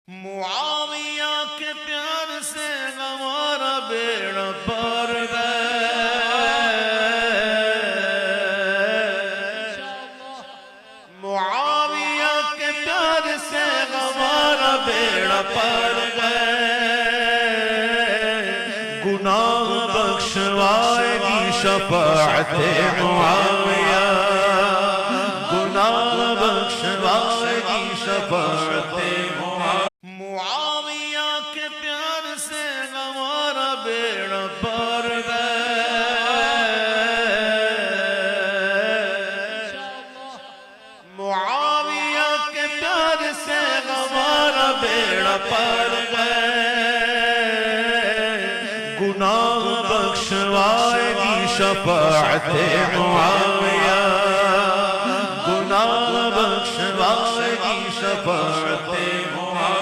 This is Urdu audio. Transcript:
معاویہ کے پیار سے ہمارا بیڑا پار گئے، معاویہ کے پیار سے ہمارا بیڑا پار گئے، گناہ بخشوائے گی شفاعت معاویہ، گناہ بخشوائے گی شفاعت معاویہ کے پیار سے ہمارا بیڑا پار گئے، معاویہ کے پیار سے ہمارا بیڑا پار گئے، گناہ بخشوائے گی شفاعت معاویہ،